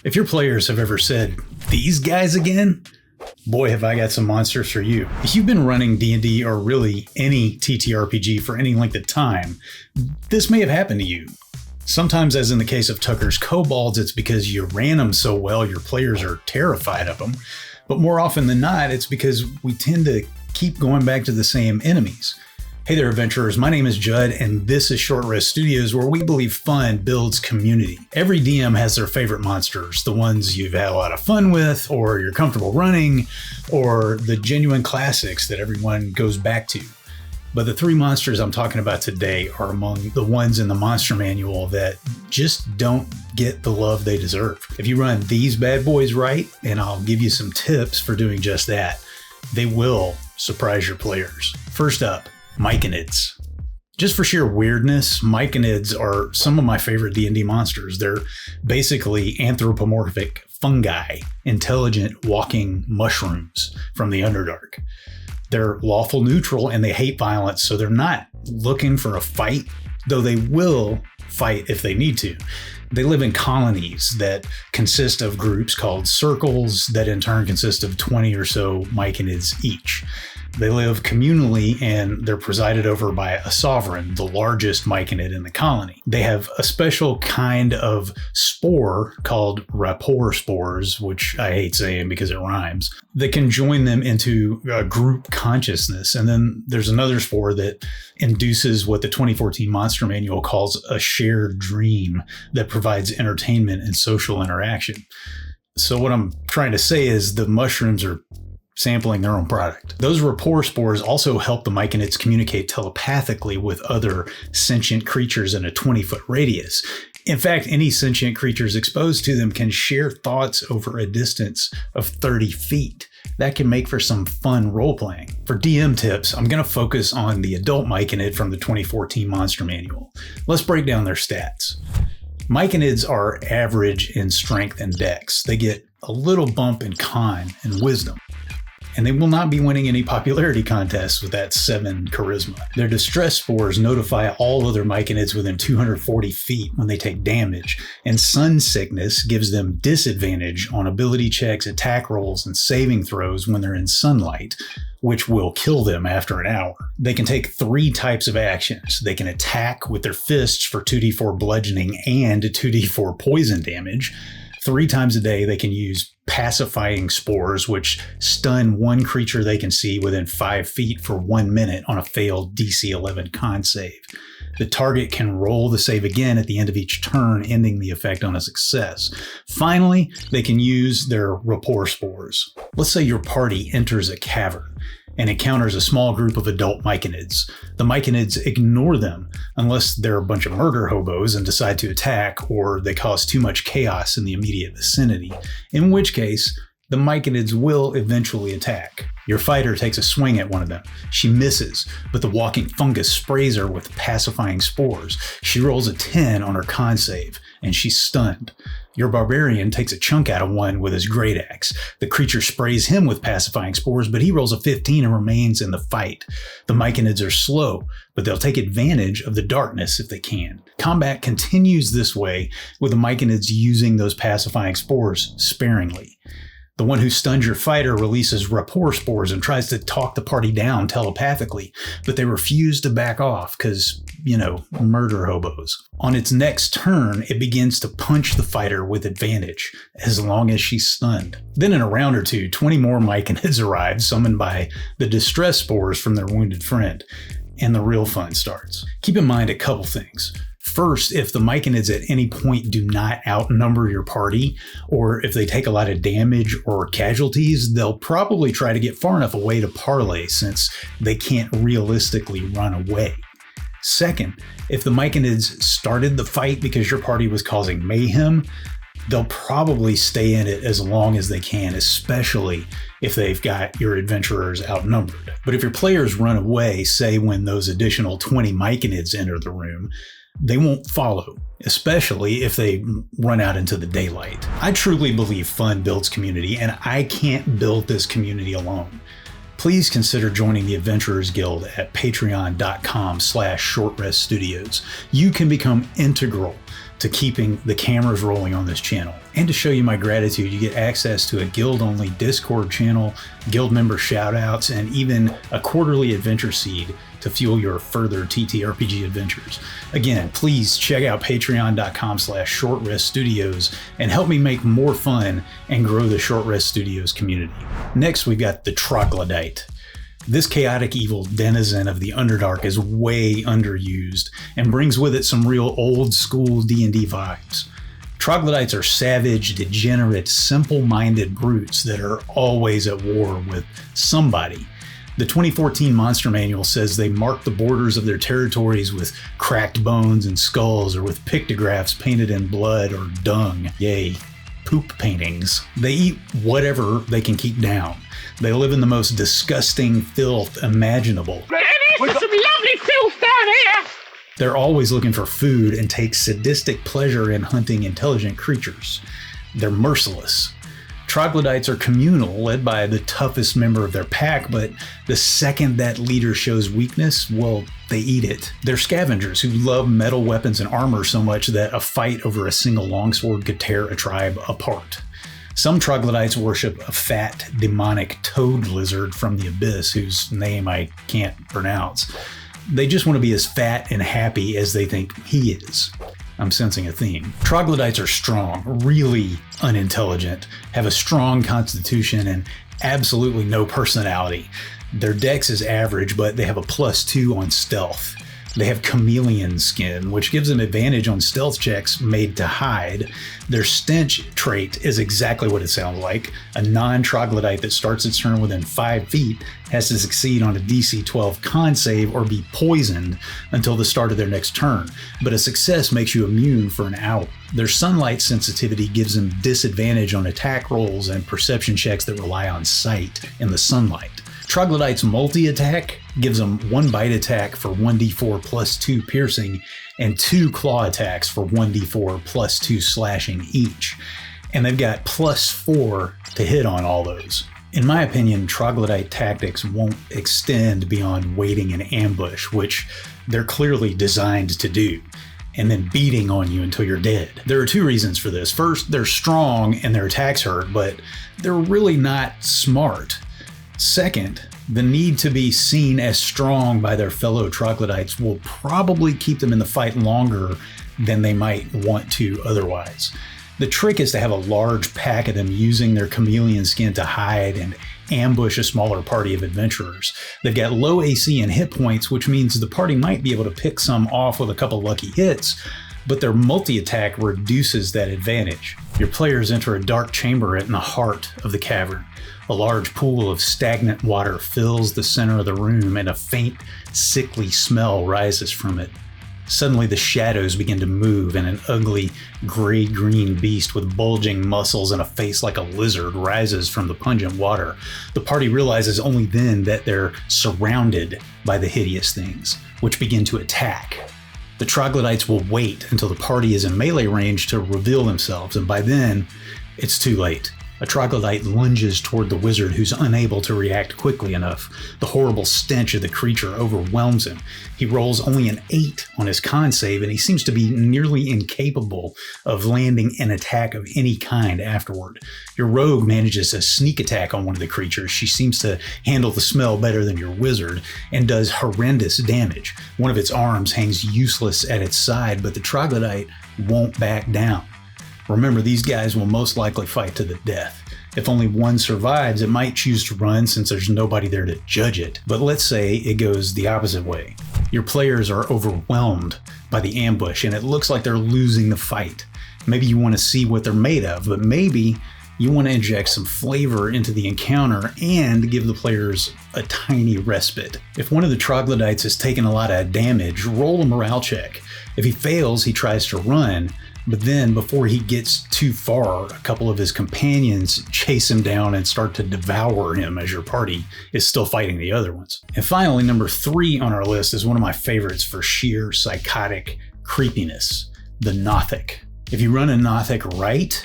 If your players have ever said, "These guys again?" boy, have I got some monsters for you. If you've been running D&D or really any TTRPG for any length of time, this may have happened to you. Sometimes, as in the case of Tucker's Kobolds, it's because you ran them so well your players are terrified of them. But more often than not, it's because we tend to keep going back to the same enemies. Hey there, adventurers. My name is Judd, and this is Short Rest Studios, where we believe fun builds community. Every DM has their favorite monsters, the ones you've had a lot of fun with, or you're comfortable running, or the genuine classics that everyone goes back to. But the three monsters I'm talking about today are among the ones in the monster manual that just don't get the love they deserve. If you run these bad boys right, and I'll give you some tips for doing just that, they will surprise your players. First up, Myconids. Just for sheer weirdness, Myconids are some of my favorite D&D monsters. They're basically anthropomorphic fungi, intelligent walking mushrooms from the Underdark. They're lawful neutral and they hate violence, so they're not looking for a fight, though they will fight if they need to. They live in colonies that consist of groups called circles that in turn consist of 20 or so Myconids each. They live communally and they're presided over by a sovereign, the largest Myconid in the colony. They have a special kind of spore called rapport spores, which I hate saying because it rhymes, that can join them into a group consciousness. And then there's another spore that induces what the 2014 Monster Manual calls a shared dream that provides entertainment and social interaction. So what I'm trying to say is the mushrooms are sampling their own product. Those rapport spores also help the Myconids communicate telepathically with other sentient creatures in a 20-foot radius. In fact, any sentient creatures exposed to them can share thoughts over a distance of 30 feet. That can make for some fun role-playing. For DM tips, I'm going to focus on the adult Myconid from the 2014 Monster Manual. Let's break down their stats. Myconids are average in strength and dex. They get a little bump in con and wisdom. And they will not be winning any popularity contests with that 7 charisma. Their distress spores notify all other Myconids within 240 feet when they take damage, and sun sickness gives them disadvantage on ability checks, attack rolls, and saving throws when they're in sunlight, which will kill them after an hour. They can take 3 types of actions. They can attack with their fists for 2d4 bludgeoning and 2d4 poison damage. 3 times a day, they can use pacifying spores, which stun one creature they can see within 5 feet for 1 minute on a failed DC 11 con save. The target can roll the save again at the end of each turn, ending the effect on a success. Finally, they can use their rapport spores. Let's say your party enters a cavern and encounters a small group of adult Myconids. The Myconids ignore them unless they're a bunch of murder hobos and decide to attack, or they cause too much chaos in the immediate vicinity, in which case the Myconids will eventually attack. Your fighter takes a swing at one of them. She misses, but the walking fungus sprays her with pacifying spores. She rolls a 10 on her con save, and she's stunned. Your barbarian takes a chunk out of one with his great axe. The creature sprays him with pacifying spores, but he rolls a 15 and remains in the fight. The Myconids are slow, but they'll take advantage of the darkness if they can. Combat continues this way, with the Myconids using those pacifying spores sparingly. The one who stuns your fighter releases rapport spores and tries to talk the party down telepathically, but they refuse to back off because, murder hobos. On its next turn, it begins to punch the fighter with advantage, as long as she's stunned. Then in a round or two, 20 more Myconids arrive, summoned by the distress spores from their wounded friend, and the real fun starts. Keep in mind a couple things. First, if the Myconids at any point do not outnumber your party, or if they take a lot of damage or casualties, they'll probably try to get far enough away to parlay since they can't realistically run away. Second, if the Myconids started the fight because your party was causing mayhem, they'll probably stay in it as long as they can, especially if they've got your adventurers outnumbered. But if your players run away, say when those additional 20 Myconids enter the room, they won't follow, especially if they run out into the daylight. I truly believe fun builds community, and I can't build this community alone. Please consider joining the Adventurers Guild at patreon.com/shortreststudios. You can become integral to keeping the cameras rolling on this channel. And to show you my gratitude, you get access to a guild-only Discord channel, guild member shoutouts, and even a quarterly adventure seed to fuel your further TTRPG adventures. Again, please check out patreon.com/shortreststudios and help me make more fun and grow the Short Rest Studios community. Next, we've got the Troglodyte. This chaotic evil denizen of the Underdark is way underused and brings with it some real old school D&D vibes. Troglodytes are savage, degenerate, simple-minded brutes that are always at war with somebody. The 2014 Monster Manual says they mark the borders of their territories with cracked bones and skulls, or with pictographs painted in blood or dung. Yay, poop paintings. They eat whatever they can keep down. They live in the most disgusting filth imaginable. There's some lovely filth down here! They're always looking for food and take sadistic pleasure in hunting intelligent creatures. They're merciless. Troglodytes are communal, led by the toughest member of their pack, but the second that leader shows weakness, well, they eat it. They're scavengers who love metal weapons and armor so much that a fight over a single longsword could tear a tribe apart. Some troglodytes worship a fat, demonic toad lizard from the abyss, whose name I can't pronounce. They just want to be as fat and happy as they think he is. I'm sensing a theme. Troglodytes are strong, really unintelligent, have a strong constitution, and absolutely no personality. Their dex is average, but they have a +2 on stealth. They have chameleon skin, which gives them advantage on stealth checks made to hide. Their stench trait is exactly what it sounds like. A non-troglodyte that starts its turn within 5 feet has to succeed on a DC 12 con save or be poisoned until the start of their next turn, but a success makes you immune for an hour. Their sunlight sensitivity gives them disadvantage on attack rolls and perception checks that rely on sight in the sunlight. Troglodyte's multi-attack gives them 1 bite attack for 1d4 +2 piercing and 2 claw attacks for 1d4 +2 slashing each. And they've got +4 to hit on all those. In my opinion, troglodyte tactics won't extend beyond waiting in ambush, which they're clearly designed to do, and then beating on you until you're dead. There are 2 reasons for this. First, they're strong and their attacks hurt, but they're really not smart. Second, the need to be seen as strong by their fellow troglodytes will probably keep them in the fight longer than they might want to otherwise. The trick is to have a large pack of them using their chameleon skin to hide and ambush a smaller party of adventurers. They've got low AC and hit points, which means the party might be able to pick some off with a couple lucky hits, but their multi-attack reduces that advantage. Your players enter a dark chamber in the heart of the cavern. A large pool of stagnant water fills the center of the room, and a faint, sickly smell rises from it. Suddenly the shadows begin to move, and an ugly, gray-green beast with bulging muscles and a face like a lizard rises from the pungent water. The party realizes only then that they're surrounded by the hideous things, which begin to attack. The troglodytes will wait until the party is in melee range to reveal themselves, and by then, it's too late. A troglodyte lunges toward the wizard, who's unable to react quickly enough. The horrible stench of the creature overwhelms him. He rolls only an 8 on his con save, and he seems to be nearly incapable of landing an attack of any kind afterward. Your rogue manages a sneak attack on one of the creatures. She seems to handle the smell better than your wizard and does horrendous damage. One of its arms hangs useless at its side, but the troglodyte won't back down. Remember, these guys will most likely fight to the death. If only one survives, it might choose to run since there's nobody there to judge it. But let's say it goes the opposite way. Your players are overwhelmed by the ambush and it looks like they're losing the fight. Maybe you want to see what they're made of, but maybe you want to inject some flavor into the encounter and give the players a tiny respite. If one of the troglodytes has taken a lot of damage, roll a morale check. If he fails, he tries to run, but then before he gets too far, a couple of his companions chase him down and start to devour him as your party is still fighting the other ones. And finally, number 3 on our list is one of my favorites for sheer psychotic creepiness, the Nothic. If you run a Nothic right,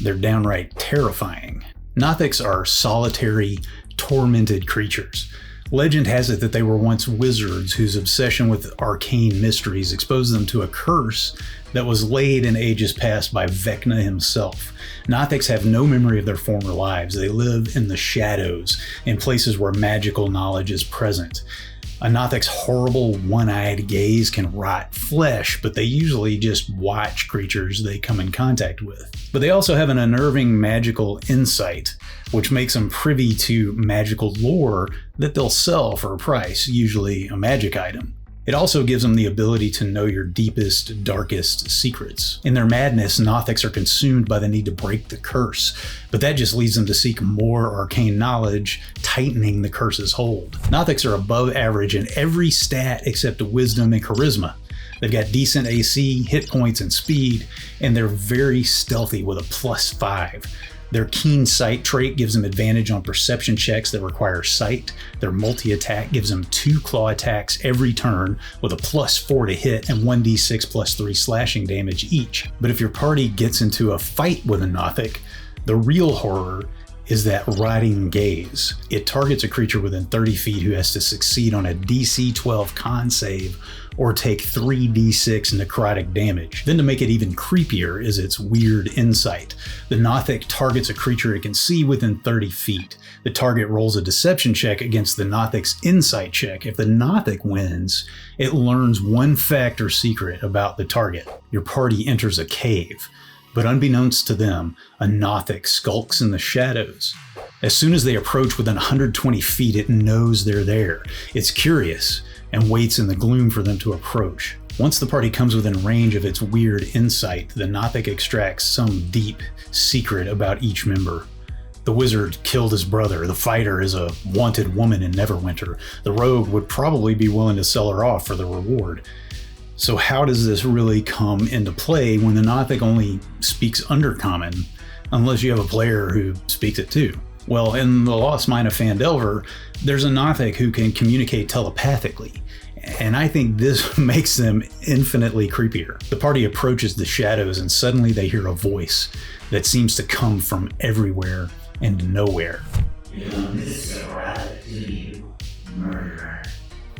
they're downright terrifying. Nothics are solitary, tormented creatures. Legend has it that they were once wizards whose obsession with arcane mysteries exposed them to a curse that was laid in ages past by Vecna himself. Nothics have no memory of their former lives. They live in the shadows, in places where magical knowledge is present. A Nothic's horrible one-eyed gaze can rot flesh, but they usually just watch creatures they come in contact with. But they also have an unnerving magical insight, which makes them privy to magical lore that they'll sell for a price, usually a magic item. It also gives them the ability to know your deepest, darkest secrets. In their madness, Nothics are consumed by the need to break the curse, but that just leads them to seek more arcane knowledge, tightening the curse's hold. Nothics are above average in every stat except wisdom and charisma. They've got decent AC, hit points, and speed, and they're very stealthy with a +5. Their keen sight trait gives them advantage on perception checks that require sight. Their multi-attack gives them 2 claw attacks every turn with a +4 to hit and 1d6 +3 slashing damage each. But if your party gets into a fight with a Nothic, the real horror is that rotting gaze. It targets a creature within 30 feet who has to succeed on a DC 12 con save or take 3d6 necrotic damage. Then to make it even creepier is its weird insight. The Nothic targets a creature it can see within 30 feet. The target rolls a deception check against the Nothic's insight check. If the Nothic wins, it learns one fact or secret about the target. Your party enters a cave. But unbeknownst to them, a Nothic skulks in the shadows. As soon as they approach within 120 feet, it knows they're there. It's curious and waits in the gloom for them to approach. Once the party comes within range of its weird insight, the Nothic extracts some deep secret about each member. The wizard killed his brother. The fighter is a wanted woman in Neverwinter. The rogue would probably be willing to sell her off for the reward. So how does this really come into play when the Nothic only speaks Undercommon, unless you have a player who speaks it too? Well, in The Lost Mine of Phandelver, there's a Nothic who can communicate telepathically, and I think this makes them infinitely creepier. The party approaches the shadows and suddenly they hear a voice that seems to come from everywhere and nowhere. Murderer.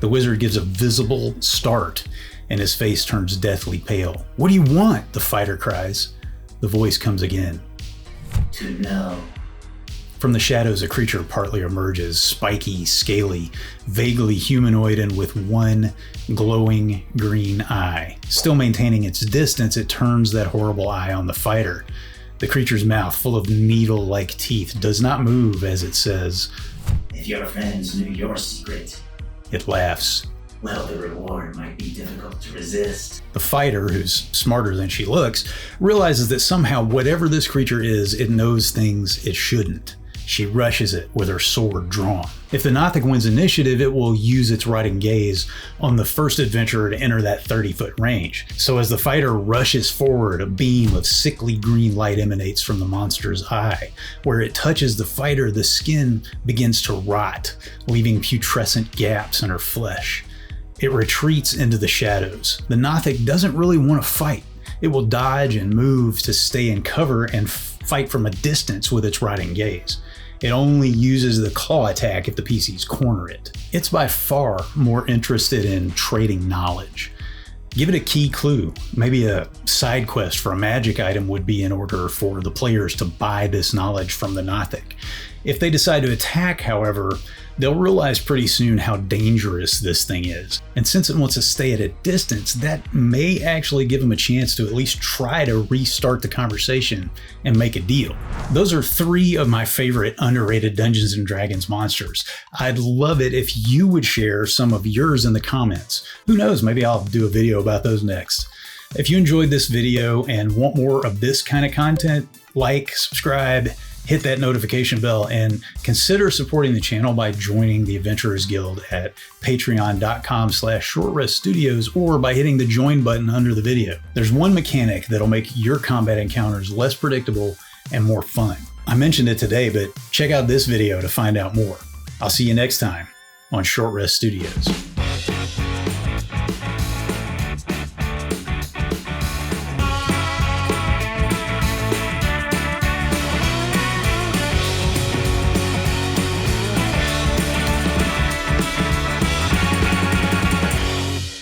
The wizard gives a visible start, and his face turns deathly pale. "What do you want?" the fighter cries. The voice comes again. "To know." From the shadows, a creature partly emerges, spiky, scaly, vaguely humanoid, and with one glowing green eye. Still maintaining its distance, it turns that horrible eye on the fighter. The creature's mouth, full of needle-like teeth, does not move as it says, "If your friends knew your secret." It laughs. "Well, the reward might be difficult to resist." The fighter, who's smarter than she looks, realizes that somehow whatever this creature is, it knows things it shouldn't. She rushes it with her sword drawn. If the Nothic wins initiative, it will use its rotting gaze on the first adventurer to enter that 30-foot range. So as the fighter rushes forward, a beam of sickly green light emanates from the monster's eye. Where it touches the fighter, the skin begins to rot, leaving putrescent gaps in her flesh. It retreats into the shadows. The Nothic doesn't really want to fight. It will dodge and move to stay in cover and fight from a distance with its rotting gaze. It only uses the claw attack if the PCs corner it. It's by far more interested in trading knowledge. Give it a key clue. Maybe a side quest for a magic item would be in order for the players to buy this knowledge from the Nothic. If they decide to attack, however, they'll realize pretty soon how dangerous this thing is. And since it wants to stay at a distance, that may actually give them a chance to at least try to restart the conversation and make a deal. Those are 3 of my favorite underrated Dungeons & Dragons monsters. I'd love it if you would share some of yours in the comments. Who knows, maybe I'll do a video about those next. If you enjoyed this video and want more of this kind of content, like, subscribe, hit that notification bell, and consider supporting the channel by joining the Adventurers Guild at patreon.com/shortreststudios or by hitting the join button under the video. There's one mechanic that'll make your combat encounters less predictable and more fun. I mentioned it today, but check out this video to find out more. I'll see you next time on Short Rest Studios.